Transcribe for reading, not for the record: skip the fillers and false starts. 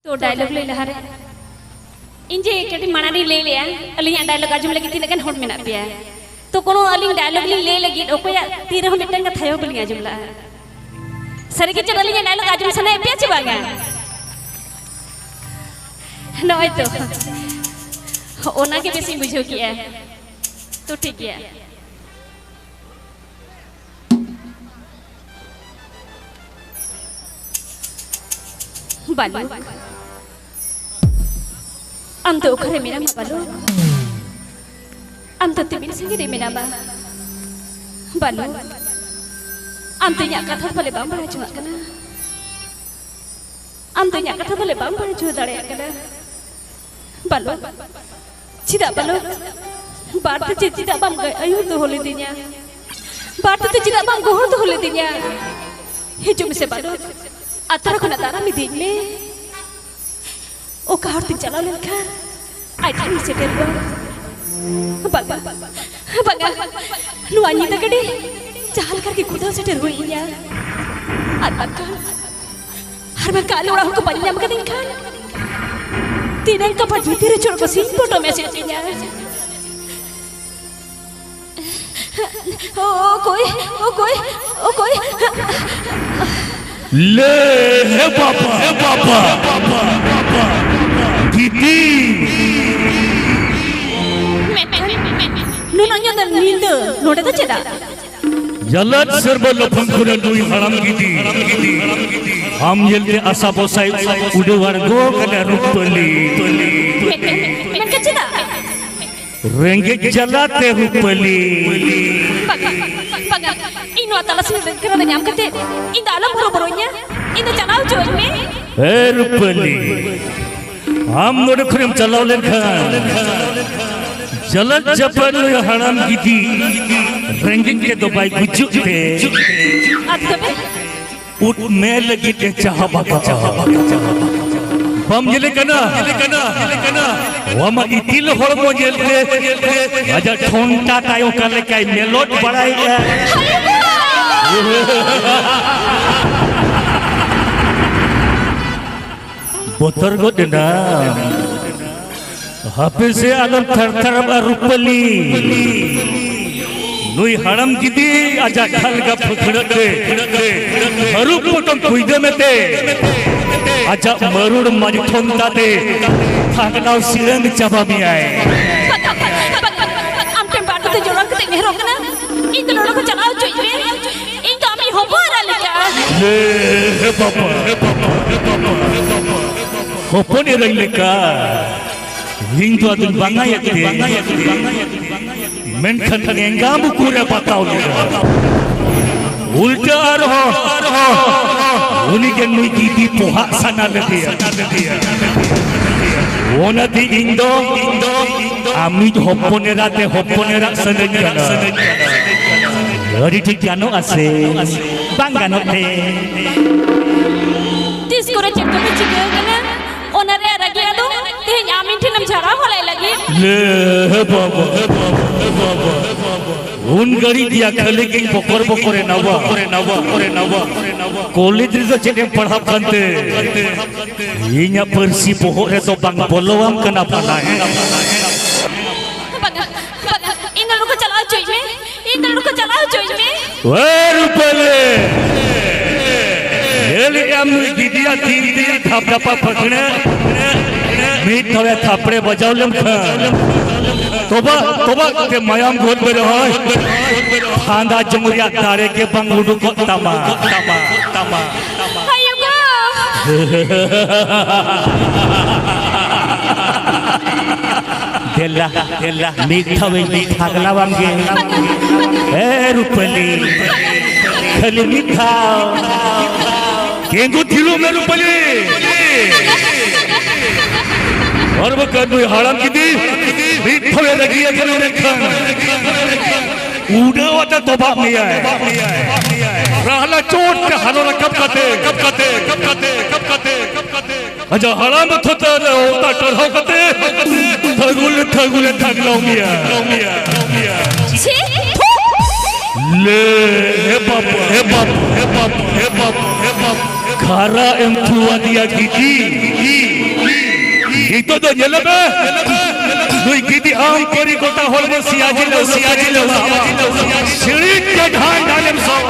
तो डायलॉग ले लहा रे इंजे कटी मनानी ले लिया अलिया डायलॉग आजम लगी तीन गन होड़ मेना पिया तो कोनो अलिंग डायलॉग ले लगी ओकोया तीर हम मिटंग थायो बलिया आजम ला सरी के चल अलिया डायलॉग आजम सने पिया ची बागा नय तो ओना के बेसी बुझो किया तो ठीक है बालू am तो खरे मेरा मा बालू am तो तिमिन संगे रे मेरा मा बालू am तो nya कथा भले बाम बड़ा जुआ कना am तो nya कथा भले बाम बड़ा जुआ दाड़े कना बालू चिदा बालू बात तो चिदा बाम आयु तो होले दिnya बात तो चिदा बाम गोहर तो होले दिnya हिजो में से बालू अतर को नतारा में दिले ओ कहर दिन चला लेखा आई थानी से तेरे बगा बगा नुआनी तकड़ी चाल करके खुदा से टेर हुई या अतका हर में काले उड़ा को पल्ले हम कदिन खान तीन का पर भीतर छोड़ को सीन फोटो में से या ओ कोई ले है पापा दीदी नुनाnya dan ninda noda ta ceda जलत सर्व लफंग खुले दुई हराम गिदी हम जल्दी आशा बोसाई उड़े वर्गो कने रुपली men ka ceda रेंगे जलाते रुपली paga ino atala sin kena nyam kate inda alam boro-boronya inda channel join me रुपली हम नोड़े खुरेम चलाओ लेखन जलत जपन हराम गिदी रेंगिंग के दो बाई गुजुक थे उठ में लगी ते चाहबा बम जले कना वमा इतिल होड़मो जलते आजा ठोंटा तायो करले काई मेलोट बड़ाई बोतर गो देना हाफिज से आलम थर रुपली नुई हरम गिदी आजा खल का फुखड़ते हरु पोटम कुइदे में ते आजा मरुड़ मजठोंता ते थाकनाव सिरंग चाबा भी आए am tempat tu jorang kate mehro kana inda lodo ko channel join me inda ami hobo aralika हे पापा होपन रंगलेका हिंदू अदुन बंगाया के मेंखन एंगाम पूरे बताओ उल्टा रहो उन्हीं के नुई दीदी पोहा सना लेती है वो नदी इंदो अमित होपने रात सनजना लड़ी ठीक जानो आसे बांगानो थे tis kore cekko me chike kana onare aragi adu te amin thinam jara holai lagi ले बाबा उन गरी दिया खले के बकोरे नवा कॉलेज रे चेटे पढ़ा खनते इन्या परसी पोहरे तो बंग बोलोवम कना पना है inda lodo ko channel join me वे रुपले एल एम गिदिया तीन थापड़ा पकड़े मीट थोड़े थापड़े बजावलम तोबा के मयाम गोद में रहो खांदा जमुरिया तारे के बंगुडू को तमा ayo go देला मीठा वे मीठा गलावांगे ए रुपली खली मीठा केंगू थिलो में रुपली और वो कर हड़म की दी मीठा वे लगी है करो देखन उड़ा वाता तो बाप नहीं आए रहला चोट के हरोला कब कते अच्छा हराम थोता होता टरहो कते थगुले थगलाओ मिया छी ले हे बाप खारा एम थुआ दिया गिदी গীতো তো জেলবে দুই গীতি আম করি গোটা হলবে সিয়াজিলে সিঁড়ি কে ধান ডালেম সব